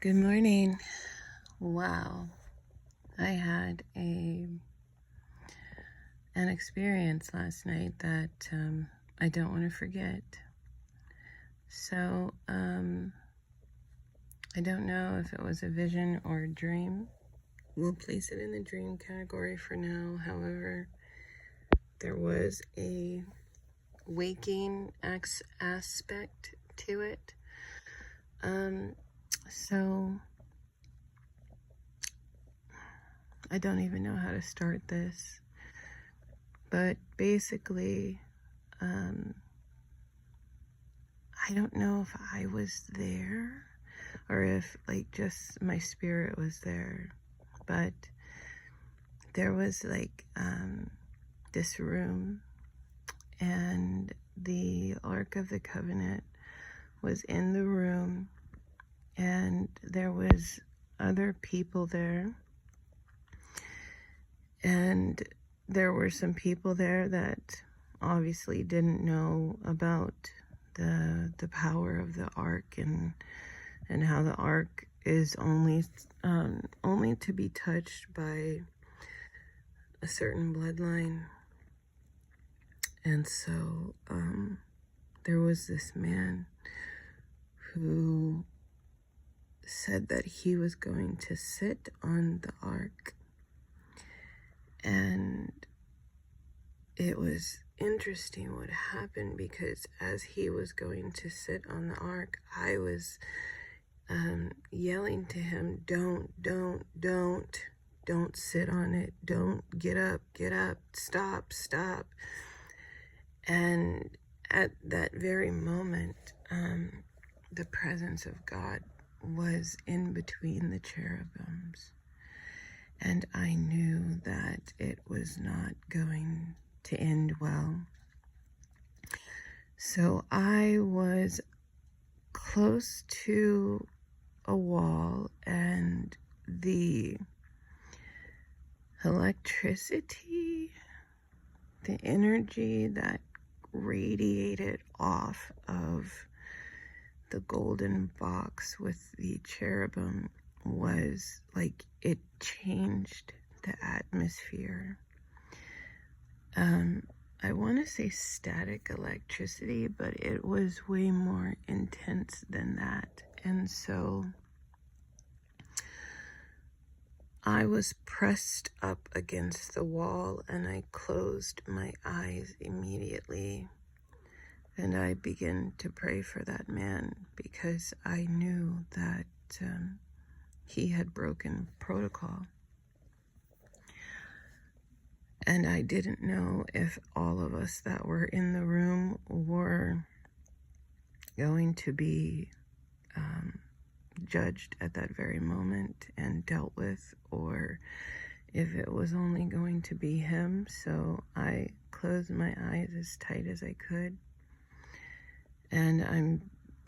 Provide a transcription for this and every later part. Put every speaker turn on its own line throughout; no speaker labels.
Good morning. Wow. I had an experience last night that I don't want to forget. So, I don't know if it was a vision or a dream. We'll place it in the dream category for now. However, there was a waking aspect to it. So I don't even know how to start this. But basically, I don't know if I was there or if just my spirit was there, but there was this room, and the Ark of the Covenant was in the room, and there was other people there, and there were some people there that obviously didn't know about the power of the Ark and how the Ark is only to be touched by a certain bloodline. And so there was this man who said that he was going to sit on the Ark, and it was interesting what happened, because as he was going to sit on the Ark, I was yelling to him, don't sit on it, don't, get up, stop. And at that very moment, the presence of God was in between the cherubims, and I knew that it was not going to end well. So I was close to a wall, and the electricity, the energy that radiated off of the golden box with the cherubim was like, it changed the atmosphere. I want to say static electricity, but it was way more intense than that. And so I was pressed up against the wall, and I closed my eyes immediately, and I began to pray for that man, because I knew that he had broken protocol. And I didn't know if all of us that were in the room were going to be judged at that very moment and dealt with, or if it was only going to be him. So I closed my eyes as tight as I could. And I'm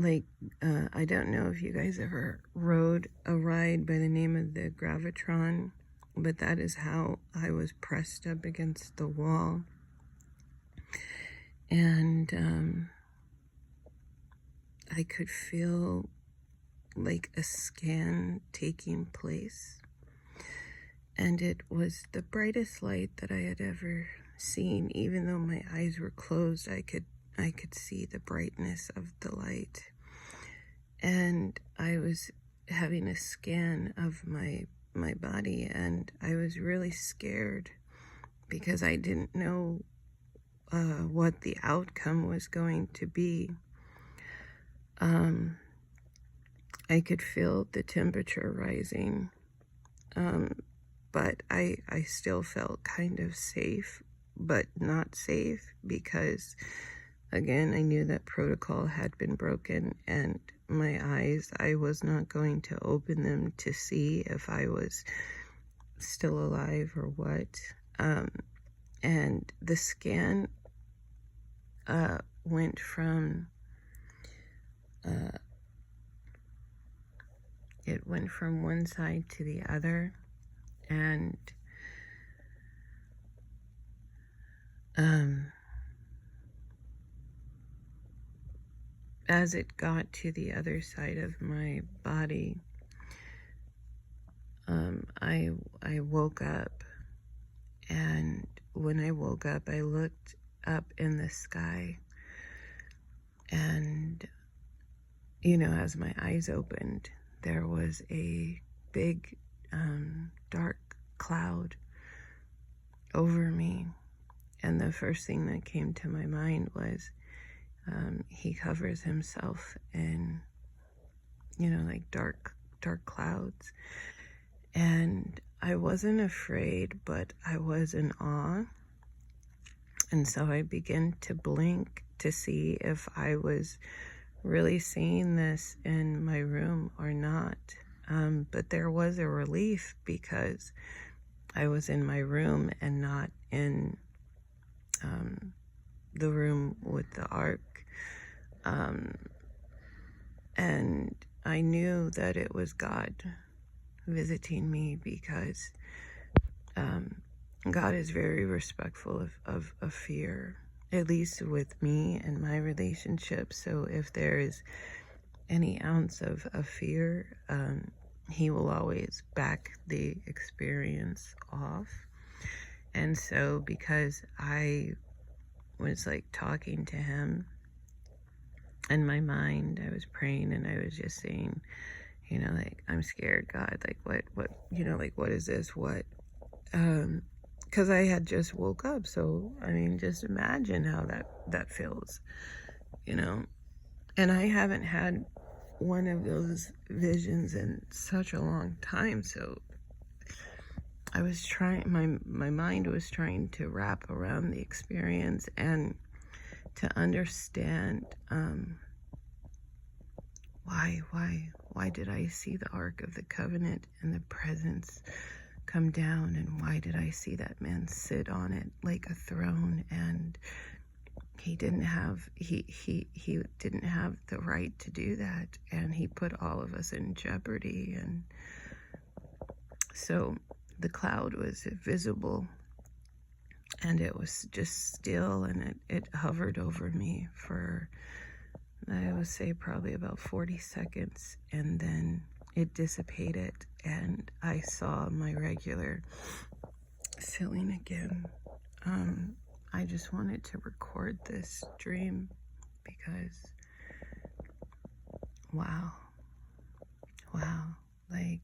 I don't know if you guys ever rode a ride by the name of the Gravitron, but that is how I was pressed up against the wall. And I could feel like a scan taking place, and it was the brightest light that I had ever seen. Even though my eyes were closed, I could see the brightness of the light, and I was having a scan of my body, and I was really scared because I didn't know what the outcome was going to be. I could feel the temperature rising, but I still felt kind of safe, but not safe, because again, I knew that protocol had been broken, and my eyes, I was not going to open them to see if I was still alive or what. And the scan went from it went from one side to the other, and as it got to the other side of my body, I woke up, and when I woke up, I looked up in the sky, and as my eyes opened, there was a big dark cloud over me. And the first thing that came to my mind was he covers himself in like dark clouds. And I wasn't afraid, but I was in awe. And so I began to blink to see if I was really seeing this in my room or not. But there was a relief because I was in my room and not in the room with the ark. And I knew that it was God visiting me because God is very respectful of fear, at least with me and my relationship. So if there is any ounce of fear, he will always back the experience off. And so because I was like talking to him in my mind, I was praying and I was just saying, like, I'm scared, God, like what, like, what is this? What? Because I had just woke up. So, I mean, just imagine how that feels, and I haven't had one of those visions in such a long time. So I was trying, my mind was trying to wrap around the experience and to understand why did I see the Ark of the Covenant and the presence come down, and why did I see that man sit on it like a throne, and he didn't have the right to do that, and he put all of us in jeopardy. And so the cloud was visible, and it was just still, and it hovered over me for, I would say, probably about 40 seconds, and then it dissipated, and I saw my regular ceiling again. I just wanted to record this dream because, wow, like,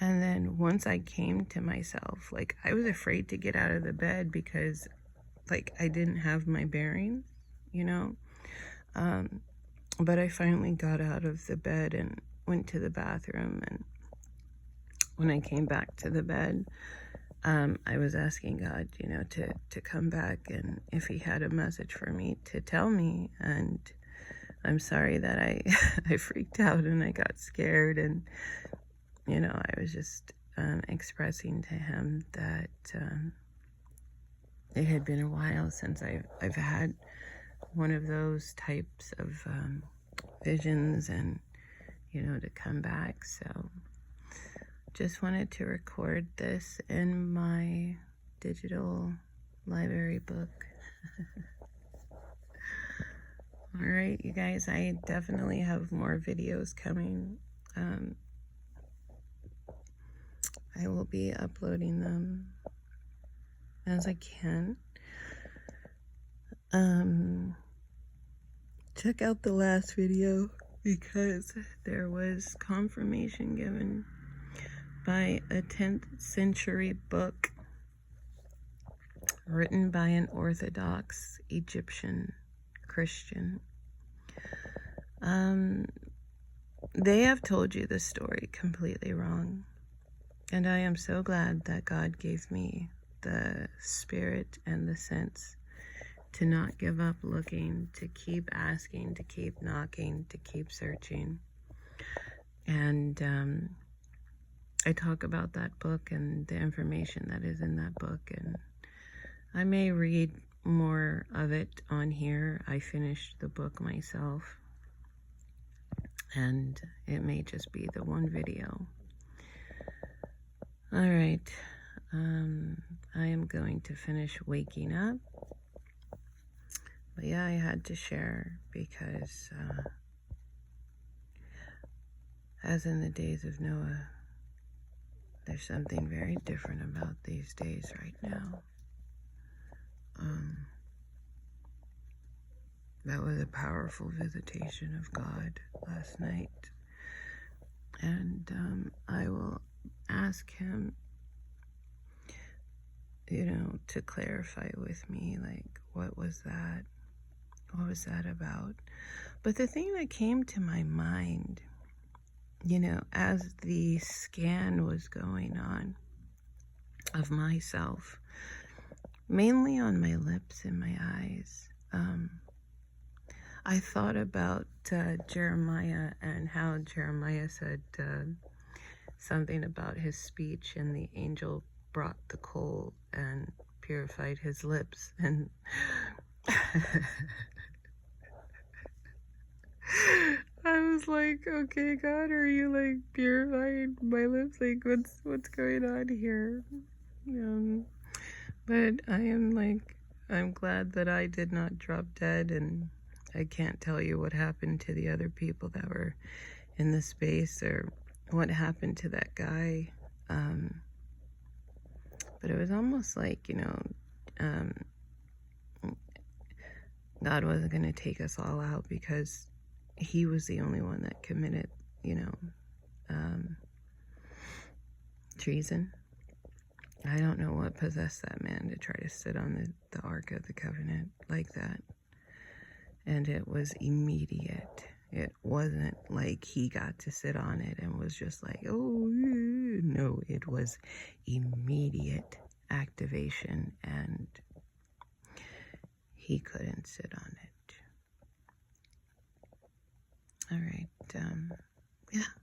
and then once I came to myself, like, I was afraid to get out of the bed because, like, I didn't have my bearings, but I finally got out of the bed and went to the bathroom, and when I came back to the bed, I was asking God, to come back, and if he had a message for me to tell me. And I'm sorry that I freaked out and I got scared, and I was just expressing to him that it had been a while since I've had one of those types of visions, and to come back. So just wanted to record this in my digital library book. All right, you guys, I definitely have more videos coming. I will be uploading them as I can. Check out the last video because there was confirmation given by a 10th century book written by an Orthodox Egyptian Christian. They have told you the story completely wrong. And I am so glad that God gave me the spirit and the sense to not give up looking, to keep asking, to keep knocking, to keep searching. And I talk about that book and the information that is in that book, and I may read more of it on here. I finished the book myself, and it may just be the one video. All right, I am going to finish waking up. But yeah, I had to share because as in the days of Noah, There's something very different about these days right now. That was a powerful visitation of God last night. And I will ask him, to clarify with me, like, what was that? What was that about? But the thing that came to my mind, as the scan was going on of myself, mainly on my lips and my eyes, I thought about Jeremiah and how Jeremiah said something about his speech, and the angel brought the coal and purified his lips. And I was like, okay, God, are you like purifying my lips? Like, what's going on here? But I'm glad that I did not drop dead, and I can't tell you what happened to the other people that were in the space or what happened to that guy. But it was almost like, God wasn't going to take us all out because he was the only one that committed, treason. I don't know what possessed that man to try to sit on the Ark of the Covenant like that. And it was immediate. It wasn't like he got to sit on it and was just like, oh, no, it was immediate activation, and he couldn't sit on it. All right. Yeah.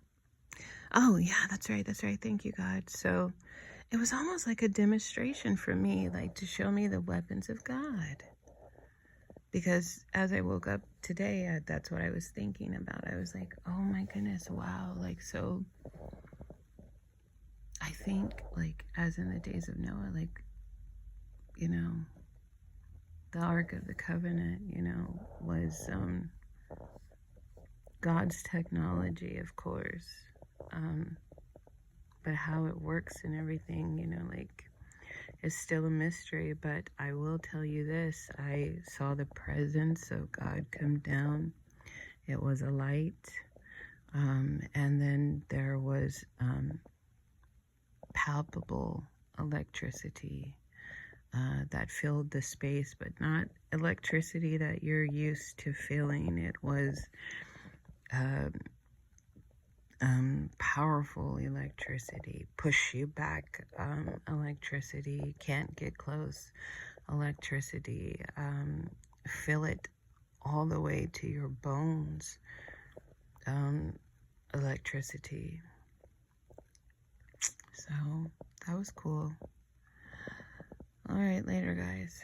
Oh, yeah, that's right. Thank you, God. So it was almost like a demonstration for me, like to show me the weapons of God. Because as I woke up today, that's what I was thinking about. I was like, oh my goodness, wow. Like, so I think, like, as in the days of Noah, like, the Ark of the Covenant, was God's technology, of course. But how it works and everything, is still a mystery. But I will tell you this, I saw the presence of God come down. It was a light. And then there was palpable electricity that filled the space, but not electricity that you're used to feeling. It was powerful electricity, push you back electricity, can't get close electricity, feel it all the way to your bones electricity. So that was cool. All right, later, guys.